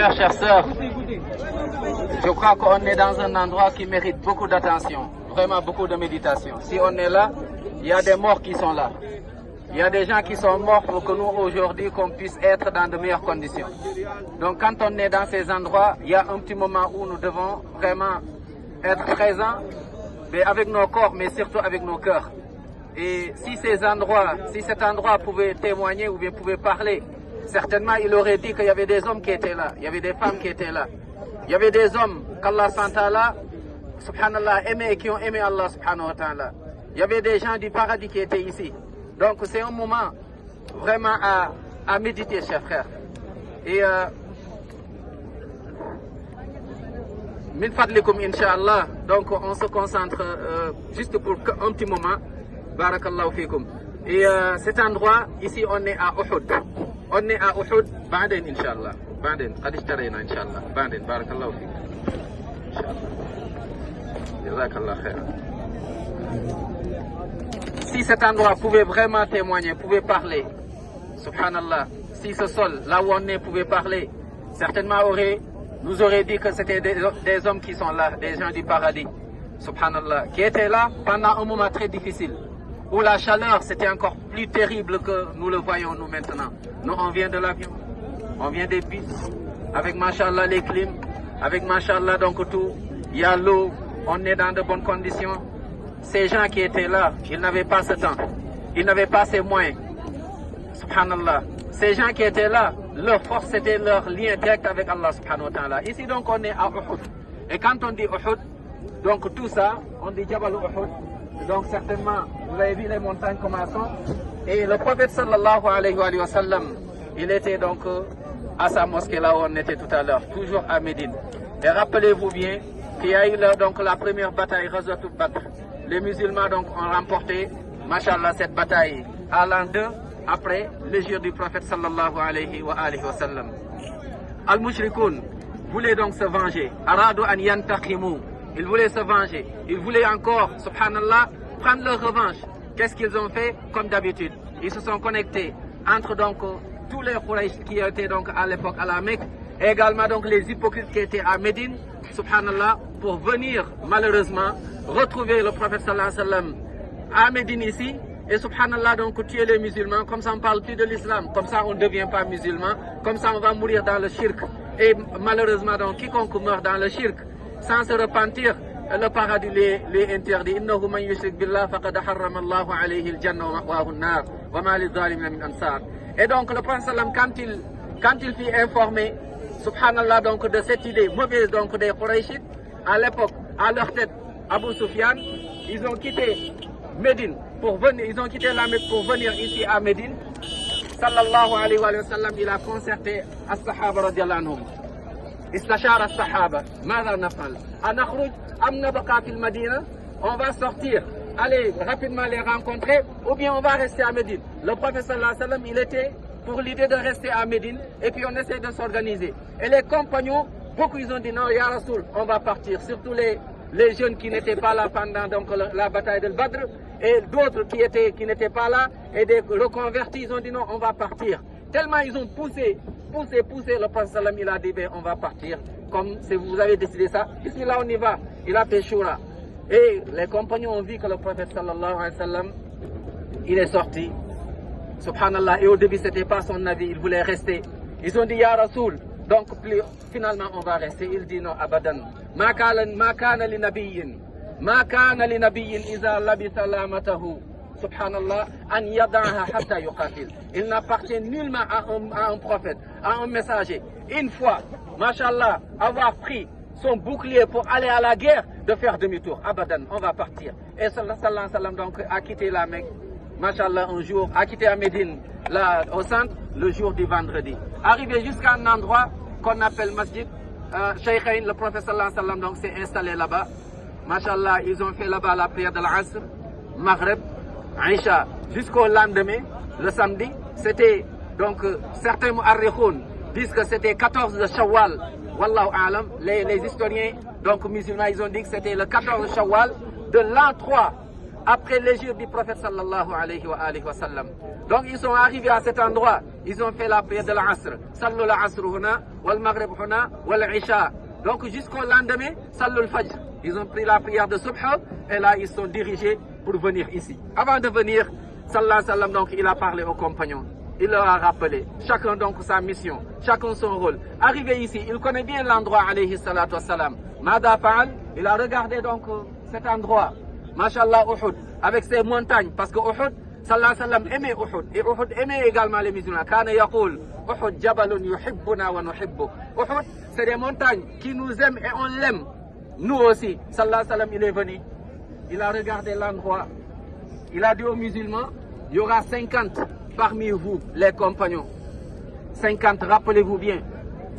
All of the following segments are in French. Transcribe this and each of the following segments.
frères, chères sœurs, je crois qu'on est dans un endroit qui mérite beaucoup d'attention, vraiment beaucoup de méditation. Si on est là, il y a des morts qui sont là. Il y a des gens qui sont morts pour que nous, aujourd'hui, qu'on puisse être dans de meilleures conditions. Donc quand on est dans ces endroits, il y a un petit moment où nous devons vraiment être présents, mais avec nos corps, mais surtout avec nos cœurs. Et si cet endroit pouvait témoigner ou bien pouvait parler, certainement il aurait dit qu'il y avait des hommes qui étaient là, il y avait des femmes qui étaient là. Il y avait des hommes qu'Allah subhanallah aimait et qui ont aimé Allah subhanahu wa ta'ala. Il y avait des gens du paradis qui étaient ici. Donc c'est un moment vraiment à méditer, chers frères. Et min fadlikum incha'Allah, donc on se concentre juste pour un petit moment. Barakallahu fikum. Et cet endroit, ici on est à Uhud. On est à Uhud, Ba'den incha'Allah. Ba'den, qad ishtarayna incha'Allah. Ba'den, barakallahu fikum. Incha'Allah. Jazakallah khair. Si cet endroit pouvait vraiment témoigner, pouvait parler, subhanallah, si ce sol, là où on est, pouvait parler, certainement nous aurait dit que c'était des hommes qui sont là, des gens du paradis, subhanallah, qui étaient là pendant un moment très difficile, où la chaleur c'était encore plus terrible que nous le voyons nous maintenant. Nous on vient de l'avion, on vient des bus, avec mashallah les clims, avec mashallah donc tout, il y a l'eau, on est dans de bonnes conditions. Ces gens qui étaient là, ils n'avaient pas ce temps, ils n'avaient pas ces moyens, subhanallah. Ces gens qui étaient là, leur force c'était leur lien direct avec Allah subhanahu wa ta'ala. Ici donc on est à Uhud. Et quand on dit Uhud, donc tout ça, on dit Jabal Uhud. Donc certainement, vous avez vu les montagnes comme elles sont. Et le prophète sallallahu alayhi wa sallam, il était donc à sa mosquée là où on était tout à l'heure, toujours à Médine. Et rappelez-vous bien qu'il y a eu donc la première bataille, Ghazwatul Badr. Les musulmans donc ont remporté, mashallah, cette bataille à l'an 2 après l'hégire du prophète sallallahu alayhi wa sallam. Al-Mushrikoun voulaient donc se venger. Aradu an yantaqimu. Ils voulaient se venger. Ils voulaient encore, subhanallah, prendre leur revanche. Qu'est-ce qu'ils ont fait? Comme d'habitude, ils se sont connectés entre donc tous les Quraysh qui étaient donc à l'époque à la Mecque, et également donc les hypocrites qui étaient à Médine, subhanallah, pour venir malheureusement retrouver le prophète sallallahu alayhi wa sallam à Médine ici, et subhanallah donc tuer les musulmans, comme ça on ne parle plus de l'islam, comme ça on ne devient pas musulman, comme ça on va mourir dans le shirk. Et malheureusement donc quiconque meurt dans le shirk sans se repentir, le paradis les interdit. Innahu man yushrik billah faqad harrama Allahu alayhi al-janna wa ma'wahu an-nar wa ma lidh-dhalimina min ansar. Et donc le prophète sallam quand il fut informé, subhanallah donc de cette idée mauvaise donc des Qurayshites, à l'époque, à leur tête, Abu Sufyan, ils ont quitté Médine pour venir, ils ont quitté la Mecque pour venir ici à Médine. Sallallahu alayhi wa sallam, il a concerté as-sahaba radiyallahu anhum. Istashara as-sahaba, mada nafal? Anakhruj am nabqa fil Madina? On va sortir, aller rapidement les rencontrer, ou bien on va rester à Médine. Le prophète sallallahu alayhi wa sallam, il était pour l'idée de rester à Médine, et puis on essaie de s'organiser. Et les compagnons, beaucoup ils ont dit non, ya Rasoul, on va partir, surtout les jeunes qui n'étaient pas là pendant donc la bataille de Badr, et d'autres qui n'étaient pas là, et des reconvertis, ils ont dit non, on va partir. Tellement ils ont poussé, le prophète sallam, il a dit ben, on va partir, comme si vous avez décidé ça, bismillah on y va, il a fait shura. Et les compagnons ont vu que le prophète sallallahu alayhi wa sallam, il est sorti, subhanallah, et au début c'était pas son avis, il voulait rester. Ils ont dit ya Rasoul, donc finalement on va rester. Il dit non, abadan. Ma kana li nabiyyin iza labitha lamatahu, subhanallah, an yada'aha hatta yuqatil. Il n'appartient nullement à un prophète, à un messager, une fois, mashallah, avoir pris son bouclier pour aller à la guerre, de faire demi-tour. Abadan, on va partir. Et sallallahu alayhi wa sallam donc a quitté la Mecque, mashallah, un jour, a quitté à Médine, là, au centre, le jour du vendredi. Arrivé jusqu'à un endroit qu'on appelle Masjid Shaykhain, le prophète sallallahu alayhi wa sallam donc s'est installé là-bas. Mashallah, ils ont fait là-bas la prière de l'Asr, Maghreb, Aïcha, jusqu'au lendemain, le samedi. C'était donc certains mu'arrikhoun disent que c'était 14 de Shawwal. Wallahu a'lam, les historiens donc musulmans, ils ont dit que c'était le 14 Shawwal de l'an 3 après l'égide du prophète sallallahu alayhi wa sallam. Donc ils sont arrivés à cet endroit, ils ont fait la prière de l'Asr. Sallu l'Asr huna, wal Maghrib huna, wal Isha. Donc jusqu'au lendemain, Sallu l'Fajr. Ils ont pris la prière de Subh et là ils sont dirigés pour venir ici. Avant de venir, sallallahu alayhi wa sallam, donc il a parlé aux compagnons. Il leur a rappelé, chacun donc sa mission, chacun son rôle. Arrivé ici, il connaît bien l'endroit, alayhi salatu wassalam. Mada Fa'al, il a regardé donc cet endroit, Mashallah Uhud, avec ses montagnes, parce que Uhud, sallallahu alayhi wa sallam aimait Uhud, et Uhud aimait également les musulmans. Kana yaqul, Uhud jabalun yuhibbuna wa nuhibbu. Uhud, c'est des montagnes qui nous aiment et on l'aime. Nous aussi, sallallahu alayhi wa sallam, il est venu, il a regardé l'endroit, il a dit aux musulmans, il y aura 50 parmi vous, les compagnons. 50, rappelez-vous bien,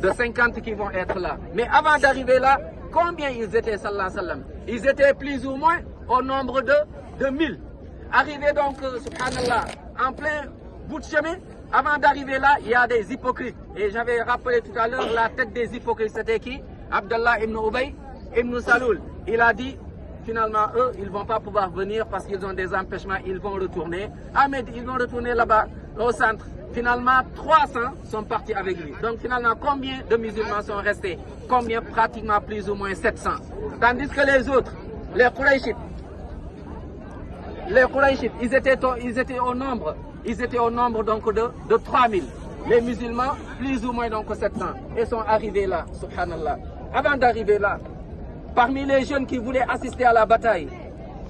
de 50 qui vont être là. Mais avant d'arriver là, combien ils étaient, sallallahu alayhi wa sallam? Ils étaient plus ou moins au nombre de 1000. Arrivé donc, subhanallah, en plein bout de chemin, avant d'arriver là, il y a des hypocrites. Et j'avais rappelé tout à l'heure, la tête des hypocrites, c'était qui? Abdallah ibn Ubay, ibn Saloul. Il a dit, finalement, eux, ils ne vont pas pouvoir venir parce qu'ils ont des empêchements, ils vont retourner. Ahmed, ils vont retourner là-bas, au centre. Finalement, 300 sont partis avec lui. Donc finalement, combien de musulmans sont restés? Combien? Pratiquement plus ou moins 700. Tandis que les autres, les Qurayshites, ils étaient au nombre donc de 3000. Les musulmans, plus ou moins donc 700. Ils sont arrivés là, subhanallah. Avant d'arriver là, parmi les jeunes qui voulaient assister à la bataille,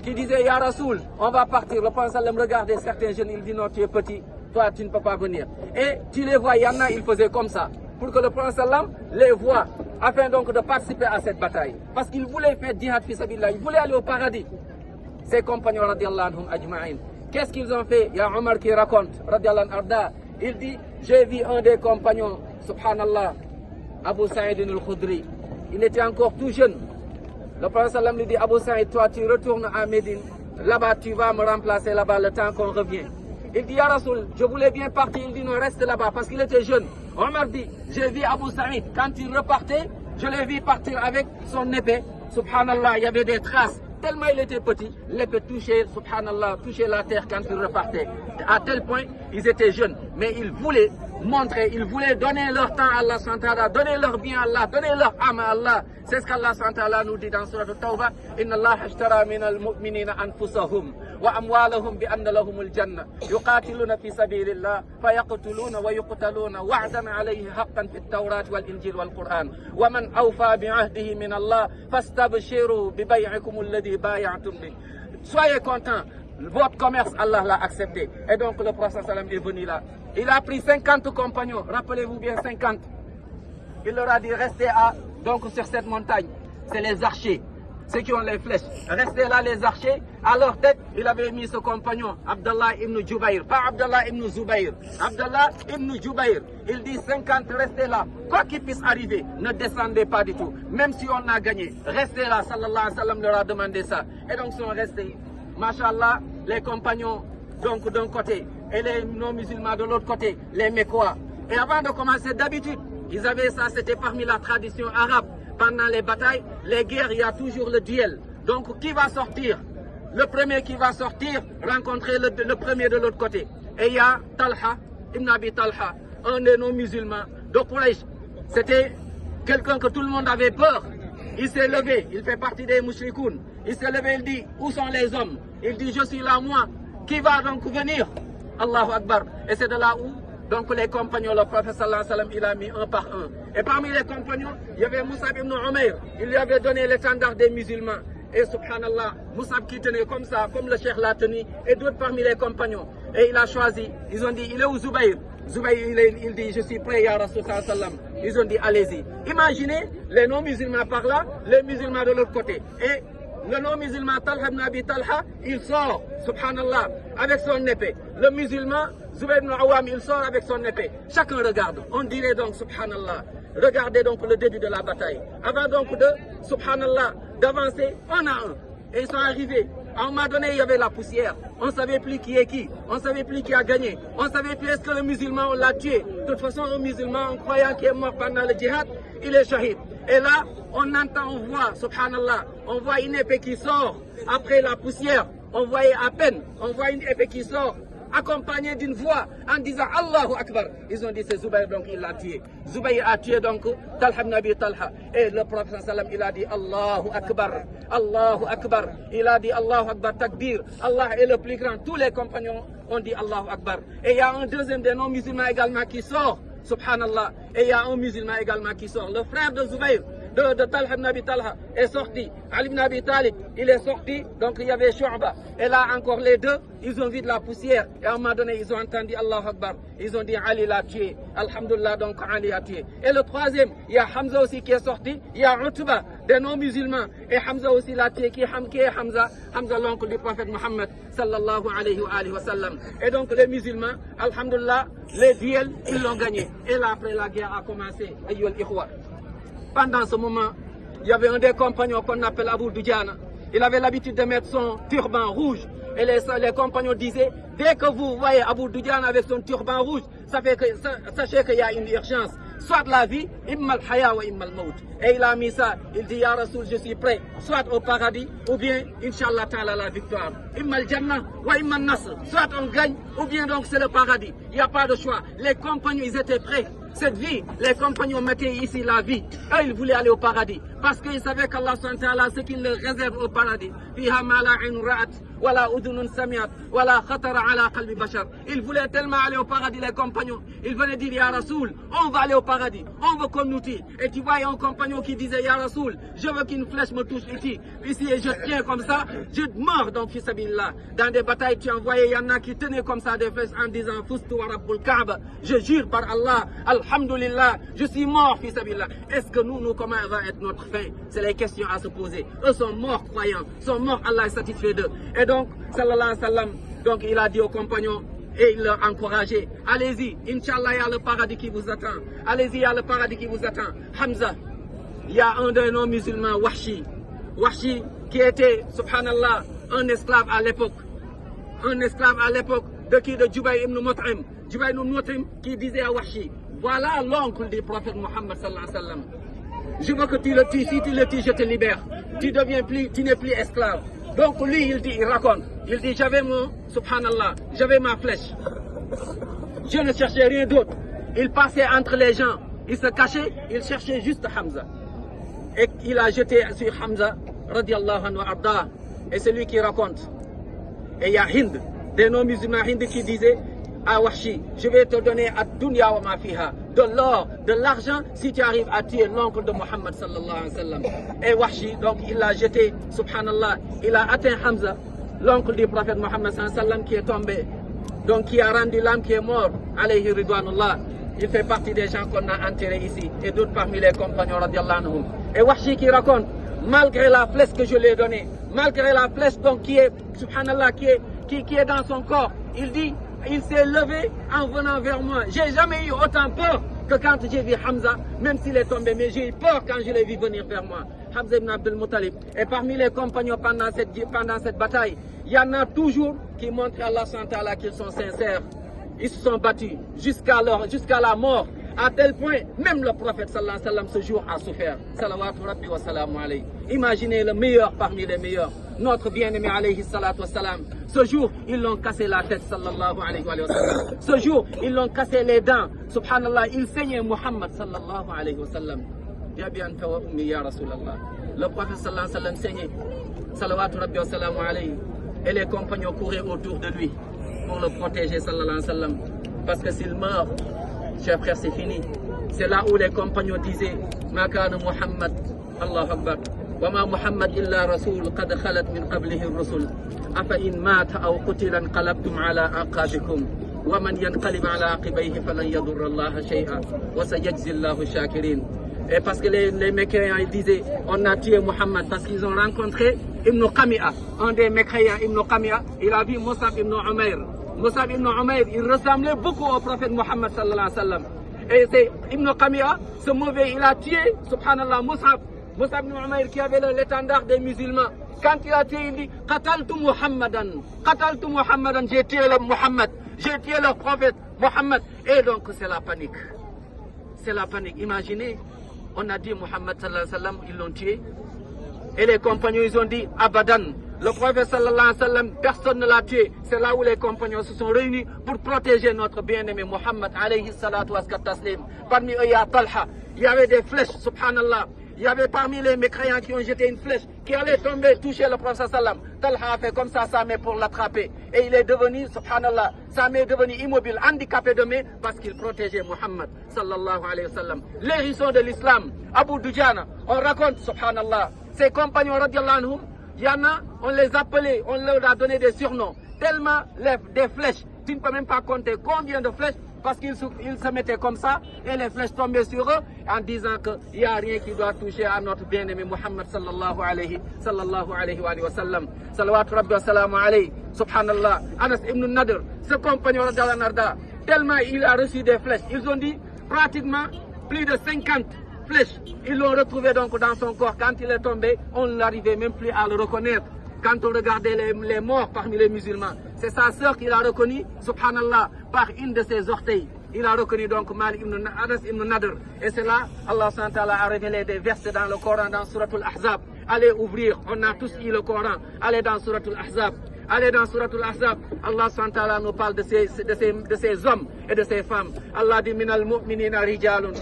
qui disaient, Ya Rasoul, on va partir. Le prophète sallam regardait certains jeunes, il dit, non, tu es petit, toi tu ne peux pas venir. Et tu les vois, il y en a, ils faisaient comme ça, pour que le prophète sallam les voie, afin donc de participer à cette bataille. Parce qu'ils voulaient faire djihad fi sabilillah, ils voulaient aller au paradis. Ses compagnons, radiallahu anhum ajma'in. Qu'est-ce qu'ils ont fait? Il y a Omar qui raconte, radiallahu anhu, il dit, j'ai vu un des compagnons, subhanallah, Abu Sa'id al-Khudri. Il était encore tout jeune. Le prophète sallam lui dit, Abu Sa'id, toi tu retournes à Médine, là-bas tu vas me remplacer là-bas le temps qu'on revient. Il dit, Ya Rasoul, je voulais bien partir. Il dit, non, reste là-bas parce qu'il était jeune. Omar dit, j'ai vu Abu Sa'id, quand il repartait, je l'ai vu partir avec son épée. Subhanallah, il y avait des traces. Tellement il était petit, l'épée touchait, subhanallah, touchait la terre quand il repartait. À tel point, ils étaient jeunes. Mais ils voulaient montrer, ils voulaient donner leur temps à Allah SWT, donner leur bien à Allah, donner leur âme à Allah. C'est ce qu'Allah SWT nous dit dans Surah Al-Tawbah. Inna Allah ashtara min al-mu'minina anfusahum wa amwalahum bi anna lahumul jannah. Yuqatiluna fi sabilillah, fayaqtuluna wa yuqtaluna wa'dan alayhi haqqan fi at-Tawrat wal-Injil wal-Qur'an. Wa man awfa bi'ahdihi min Allah, fastabshiru bi bay'ikum alladhi bay'atum bih. Soyez contents. Votre commerce, Allah l'a accepté. Et donc le prophète sallam est venu là. Il a pris 50 compagnons, rappelez-vous bien 50. Il leur a dit, restez donc sur cette montagne. C'est les archers, ceux qui ont les flèches. Restez là les archers. À leur tête, il avait mis ce compagnon, Abdallah ibn Jubayr. Pas Abdallah ibn Zubayr. Abdallah ibn Jubayr. Il dit 50, restez là. Quoi qu'il puisse arriver, ne descendez pas du tout. Même si on a gagné, restez là. Sallallahu alayhi wa sallam leur a demandé ça. Et donc ils sont restés. Masha'Allah, les compagnons donc d'un côté et les non-musulmans de l'autre côté, les Mécois. Et avant de commencer, d'habitude, ils avaient ça, c'était parmi la tradition arabe. Pendant les batailles, les guerres, il y a toujours le duel. Donc qui va sortir? Le premier qui va sortir, rencontrer le premier de l'autre côté. Et il y a Talha, Ibn Abi Talha, un des non-musulmans de Quraysh. C'était quelqu'un que tout le monde avait peur. Il s'est levé, il fait partie des mushrikoun. Il s'est levé, il dit, où sont les hommes? Il dit, je suis là, moi. Qui va donc venir? Allahu Akbar. Et c'est de là où, donc les compagnons, le prophète sallallahu alayhi wa sallam, il a mis un par un. Et parmi les compagnons, il y avait Mus'ab ibn Umayr. Il lui avait donné l'étendard des musulmans. Et subhanallah, Mus'ab qui tenait comme ça, comme le cheikh l'a tenu, et d'autres parmi les compagnons. Et il a choisi, ils ont dit, il est où Zubayr? Zubayr, il dit, je suis prêt, ya Rasul sallallahu alayhi wa sallam. Ils ont dit, allez-y. Imaginez les non-musulmans par là, les musulmans de l'autre côté. Et le non-musulman Talha ibn Abi Talha, il sort, subhanallah, avec son épée. Le musulman, Zubayr ibn Awam, il sort avec son épée. Chacun regarde. On dirait donc, subhanallah, regardez donc le début de la bataille. Avant donc de, subhanallah, d'avancer un à un. Et ils sont arrivés. À un moment donné, il y avait la poussière. On ne savait plus qui est qui. On ne savait plus qui a gagné. On ne savait plus est-ce que le musulman, on l'a tué. De toute façon, un musulman, en croyant qu'il est mort pendant le djihad, il est shahid. Et là, on entend, on voit, subhanallah, on voit une épée qui sort après la poussière. on voyait à peine, on voit une épée qui sort, accompagné d'une voix en disant Allahu Akbar. Ils ont dit c'est Zubayr, donc il l'a tué. Zubayr a tué donc Talha ibn Abi Talha. Et le prophète sallam, il a dit Allahu Akbar, Allahu Akbar. Il a dit Allahu Akbar, takbir. Allah est le plus grand. Tous les compagnons ont dit Allahu Akbar. Et il y a un deuxième des non-musulmans également qui sort, subhanallah. Et il y a un musulman également qui sort. Le frère de Zubayr, de Talha ibn Abi Talha est sorti. Ali ibn Abi Talib, il est sorti. Donc il y avait Shu'ba. Et là encore les deux, ils ont vu de la poussière. Et à un moment donné, ils ont entendu Allahu Akbar. Ils ont dit Ali l'a tué. Alhamdulillah, donc Ali a tué. Et le troisième, il y a Hamza aussi qui est sorti. Il y a Utba, des non-musulmans. Et Hamza aussi l'a tué. Qui est Hamza? Hamza, l'oncle du prophète Mohammed sallallahu alayhi wa sallam. Et donc les musulmans, alhamdulillah, les duels, ils l'ont gagné. Et là après la guerre a commencé. Ayyul ikhwa. Pendant ce moment, il y avait un des compagnons qu'on appelle Abu Dujana. Il avait l'habitude de mettre son turban rouge. Et les compagnons disaient, dès que vous voyez Abu Dujana avec son turban rouge, sachez qu'il y a une urgence. Soit la vie, imma al-haya wa imma al-maut. Et il a mis ça, il dit, Ya Rasoul, je suis prêt, soit au paradis, ou bien, Inch'Allah ta'ala, la victoire. Imma al-jannah wa imma al-nasr. Soit on gagne, ou bien donc c'est le paradis. Il n'y a pas de choix. Les compagnons, ils étaient prêts. Cette vie, les compagnons mettaient ici la vie. Eux, ils voulaient aller au paradis. Parce qu'ils savaient qu'Allah SWT, ce qu'il leur réserve au paradis. Fiha ma la 'ayn ra'at, wa la udhunun sami'at, wa la khatara 'ala qalbi bashar. Ils voulaient tellement aller au paradis, les compagnons. Ils venaient dire, Ya Rasoul, on va aller au paradis. On veut qu'on nous tire. Et tu vois, il y a un compagnon qui disait, Ya Rasoul, je veux qu'une flèche me touche ici. Ici, et je tiens comme ça, je meurs donc, fils Sabilillah. Dans des batailles, tu envoyais, il y en a qui tenaient comme ça des flèches en disant, Fustu wa Rabbul Kaaba. Je jure par Allah, Alhamdulillah, je suis mort, fils Sabilillah. Est-ce que nous, comment va être notre fin? C'est les questions à se poser. Eux sont morts croyants, sont morts, Allah est satisfait d'eux. Et donc, sallallahu alayhi wa sallam, donc il a dit aux compagnons, et il leur encourageait, allez-y, Inch'Allah, il y a le paradis qui vous attend. Allez-y, il y a le paradis qui vous attend. Hamza, il y a un de nos musulmans, Wahshi. Wahshi, qui était, subhanallah, un esclave à l'époque. Un esclave à l'époque de qui? De Jubayr ibn Mut'im. Jubayr ibn Mut'im qui disait à Wahshi, voilà l'oncle du prophète Mohammed sallallahu alayhi wa sallam. Je veux que tu le tues, si tu le tues, je te libère. Tu n'es plus esclave. Donc lui, il raconte. Il dit, j'avais ma flèche. Je ne cherchais rien d'autre. Il passait entre les gens. Il se cachait, il cherchait juste Hamza. Et il a jeté sur Hamza, radiallahu anhu arda. Et c'est lui qui raconte. Et il y a Hind, des non-musulmans Hind qui disait, à Wahshi, je vais te donner à dunya wa ma fiha, de l'or, de l'argent, si tu arrives à tuer l'oncle de Mohammed sallallahu alayhi wa sallam. Et Wahshi, donc il l'a jeté, subhanallah, il a atteint Hamza, l'oncle du prophète Mohammed sallallahu alayhi wa sallam qui est tombé, donc qui a rendu l'âme qui est mort, alayhi ridwanullah. Il fait partie des gens qu'on a enterrés ici, et d'autres parmi les compagnons radiallahu anhum. Et Wahshi qui raconte, malgré la flèche que je lui ai donnée, malgré la flèche donc qui est, subhanallah, qui est dans son corps, il dit, il s'est levé en venant vers moi. J'ai jamais eu autant peur que quand j'ai vu Hamza, même s'il est tombé, mais j'ai eu peur quand je l'ai vu venir vers moi. Hamza ibn Abdul Muttalib. Et parmi les compagnons pendant cette bataille, il y en a toujours qui montrent à Allah SWT qu'ils sont sincères. Ils se sont battus jusqu'à la mort. À tel point, même le prophète sallallahu alayhi wa sallam ce jour a souffert. Salawatu rabbi wa salamu alayhi. Imaginez le meilleur parmi les meilleurs. Notre bien-aimé alayhi salatu wa salam. Ce jour, ils l'ont cassé la tête sallallahu alayhi wa sallam. Ce jour, ils l'ont cassé les dents. Subhanallah, il saignait Muhammad sallallahu alayhi wa sallam. Ya bi anta wa ummi ya Rasulallah. Le prophète sallallahu alayhi wa sallam saignait. Salawatu rabbi wa salamu alayhi. Et les compagnons couraient autour de lui pour le protéger sallallahu alayhi wa sallam. Parce que s'il meurt, chers frères, c'est fini. C'est là où les compagnons disaient Ma kana Muhammad, Allahu Akbar, wa ma Muhammad illa Rasul, qad khalat min qablihi ar-rusul. Afa in mata aw qutila inqalabtum ala aqabikum. Wa man yanqalib ala aqibayhi falan yadurra Allah shay'a. Wa sayajzi Allahu shakirin. Et parce que les mécréants, ils disaient on a tué Muhammad parce qu'ils ont rencontré Ibn Qami'a, un des mécréants, Ibn Qami'a. Il a vu Mus'ab ibn Umayr. Mus'ab ibn Umayr, il ressemblait beaucoup au prophète Mohammed sallallahu alayhi wa sallam. Et c'est Ibn Qami'a, ce mauvais, il a tué, subhanallah, Mus'ab ibn Umayr qui avait l'étendard des musulmans. Quand il a tué, il dit Qataltu Muhammadan, j'ai tué le Muhammad, j'ai tué le prophète Mohammed. Et donc c'est la panique. C'est la panique. Imaginez, on a dit Muhammad sallallahu alayhi wa sallam, ils l'ont tué. Et les compagnons, ils ont dit Abadan, Le prophète sallallahu alayhi wa sallam, personne ne l'a tué. C'est là où les compagnons se sont réunis pour protéger notre bien-aimé Muhammad alayhi salatu wa taslim. Parmi eux, il y a Talha. Il y avait des flèches, subhanallah. Il y avait parmi les mécréants qui ont jeté une flèche qui allait tomber, toucher le prophète sallam. Talha a fait comme ça sa main pour l'attraper. Et il est devenu, subhanallah, sa main est devenue immobile, handicapé de main parce qu'il protégeait Muhammad sallallahu alayhi wa sallam. Les hérissons de l'islam, Abu Dujana, on raconte, subhanallah, ses compagnons radiallahu anhum, il y en a, on les appelait, on leur a donné des surnoms. Tellement des flèches, tu ne peux même pas compter combien de flèches, parce qu'ils se mettaient comme ça et les flèches tombaient sur eux en disant qu'il n'y a rien qui doit toucher à notre bien-aimé Muhammad sallallahu alayhi wa sallam. Salawatu rabbi wa salamu alayhi. Subhanallah. Anas ibn Nadr, ce compagnon radiallahu anhu, tellement il a reçu des flèches. Ils ont dit pratiquement plus de 50 flèches. Ils l'ont retrouvé donc dans son corps. Quand il est tombé, on n'arrivait même plus à le reconnaître. Quand on regardait les morts parmi les musulmans, c'est sa sœur qu'il a reconnu, subhanallah, par une de ses orteils. Il a reconnu donc Anas ibn Nadr. Et c'est là, Allah a révélé des versets dans le Coran, dans Suratul Ahzab. Allez ouvrir, on a tous lu le Coran. Allez dans Suratul Ahzab. Allez dans Suratul Ahzab. Allah SWT nous parle de ces hommes et de ces femmes. Allah dit minal mu'minina rijalun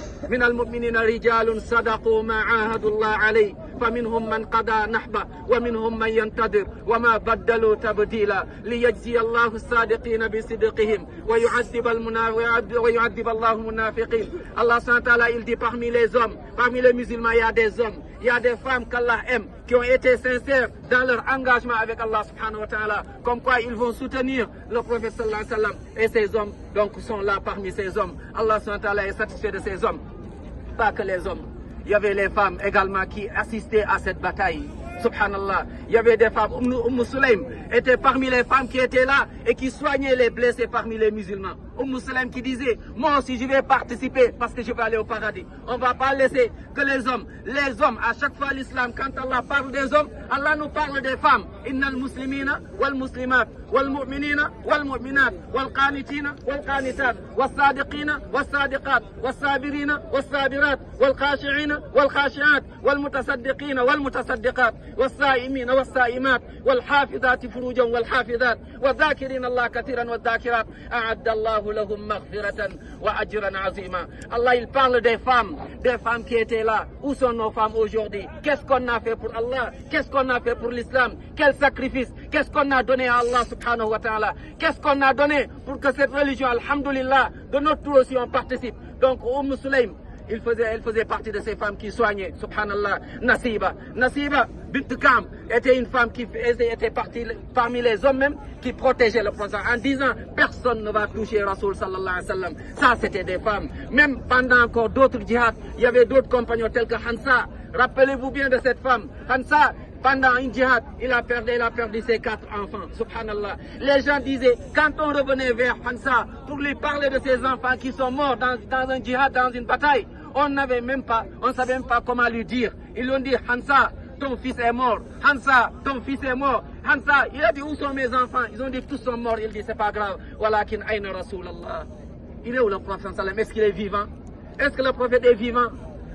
sadaqu ma ahadullah alayhi. فمنهم من قضى نحبه ومنهم من ينتظر وما بدلوا تبديلا ليجزي الله الصادقين بصدقهم ويعذب الله المنافقين. Allah SWT il dit parmi les hommes, parmi les musulmans il y a des hommes, il y a des femmes qu'Allah aime, qui ont été sincères dans leur engagement avec Allah subhanahu wa ta'ala, comme quoi ils vont soutenir le prophète sallallahu alayhi wa sallam. Et ces hommes donc sont là parmi ces hommes. Allah subhanahu wa ta'ala est satisfait de ces hommes. Pas que les hommes. Il y avait les femmes également qui assistaient à cette bataille. Subhanallah. Il y avait des femmes. Sulaym était parmi les femmes qui étaient là et qui soignaient les blessés parmi les musulmans. Sulaym qui disait, moi aussi je vais participer parce que je vais aller au paradis. On ne va pas laisser que les hommes, à chaque fois l'islam, quand Allah parle des hommes, Allah nous parle des femmes. Innal muslimina wal muslimat wal mu'minina wal mu'minat wal qanitina wal qanitat wal sadiqina wal sadiqat wal sabirina wal sabirat wal khashi'ina wal khashi'at wal mutasaddiqina wal mutasaddiqat wal sa'imina wal sa'imat wal hafizati furujan wal hafizat wal dhakirina Allah kathiran wal dhakirat a'adda Allah lahum maghfiratan wa ajran azima. Allah il parle des femmes qui étaient là. Où sont nos femmes aujourd'hui? Qu'est-ce qu'on a fait pour Allah? Qu'est-ce qu'on a fait pour l'islam? Quel sacrifice? Qu'est-ce qu'on a donné à Allah subhanahu wa ta'ala? Qu'est-ce qu'on a donné pour que cette religion, alhamdulillah, de notre tour aussi on participe? Donc Sulaym, elle faisait partie de ces femmes qui soignaient, subhanallah. Nasiba bint Ka'b était une femme qui était partie parmi les hommes même qui protégeaient le prophète en disant personne ne va toucher Rasoul sallallahu alayhi wa sallam. Ça c'était des femmes. Même pendant encore d'autres djihad, il y avait d'autres compagnons tels que Hansa. Rappelez-vous bien de cette femme. Hansa, pendant une djihad, il a perdu ses 4 enfants. Subhanallah. Les gens disaient, quand on revenait vers Hansa pour lui parler de ses enfants qui sont morts dans un djihad, dans une bataille, on ne savait même pas comment lui dire. Ils lui ont dit, Hansa, ton fils est mort. Hansa, ton fils est mort. Hansa, il a dit, où sont mes enfants? Ils ont dit, tous sont morts. Il dit, c'est pas grave. Walakin ayna Rasulallah. Il est où le prophète sallam? Est-ce qu'il est vivant? Est-ce que le prophète est vivant?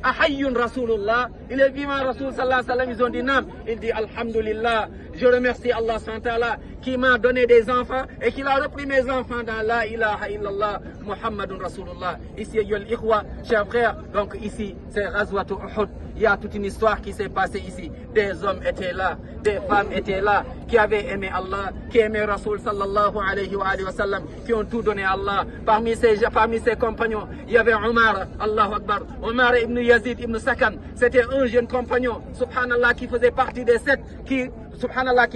Ahayyun Rasulullah, il est vivant Rasul sallallahu alayhi wa sallam. Ils ont dit nam. Il dit alhamdulillah, je remercie Allah subhanahu wa ta'ala qui m'a donné des enfants et qui a repris mes enfants dans la ilaha illallah Muhammadun Rasulullah. Ici il y a l'ikhwa, chers frères, donc ici c'est Ghazwat Uhud. Il y a toute une histoire qui s'est passée ici. Des hommes étaient là, des femmes étaient là, qui avaient aimé Allah, qui aimaient Rasul sallallahu alayhi wa sallam, qui ont tout donné à Allah. Parmi ses compagnons, il y avait Omar, Allahu Akbar, Omar ibn Yazid ibn Sakan. C'était un jeune compagnon, subhanallah, qui faisait partie des 7 qui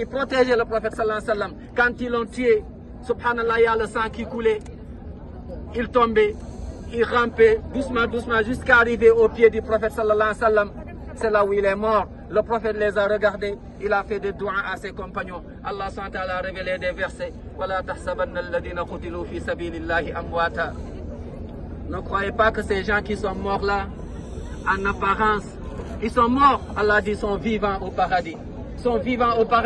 protégeait le prophète sallallahu alayhi wa sallam. Quand ils l'ont tué, subhanallah, il y a le sang qui coulait. Il tombait. Il rampait doucement jusqu'à arriver au pied du prophète sallallahu alayhi wa sallam. C'est là où il est mort. Le prophète les a regardés. Il a fait des doigts à ses compagnons. Allah SWT a révélé des versets. وَلَا تَحْسَبَنَّ الَّذِينَ قُتِلُوا فِي سَبِيلِ اللَّهِ أَمْوَاتًا. Ne croyez pas que ces gens qui sont morts là, en apparence, ils sont morts. Allah dit, sont vivants au paradis. Sont vivants au paradis.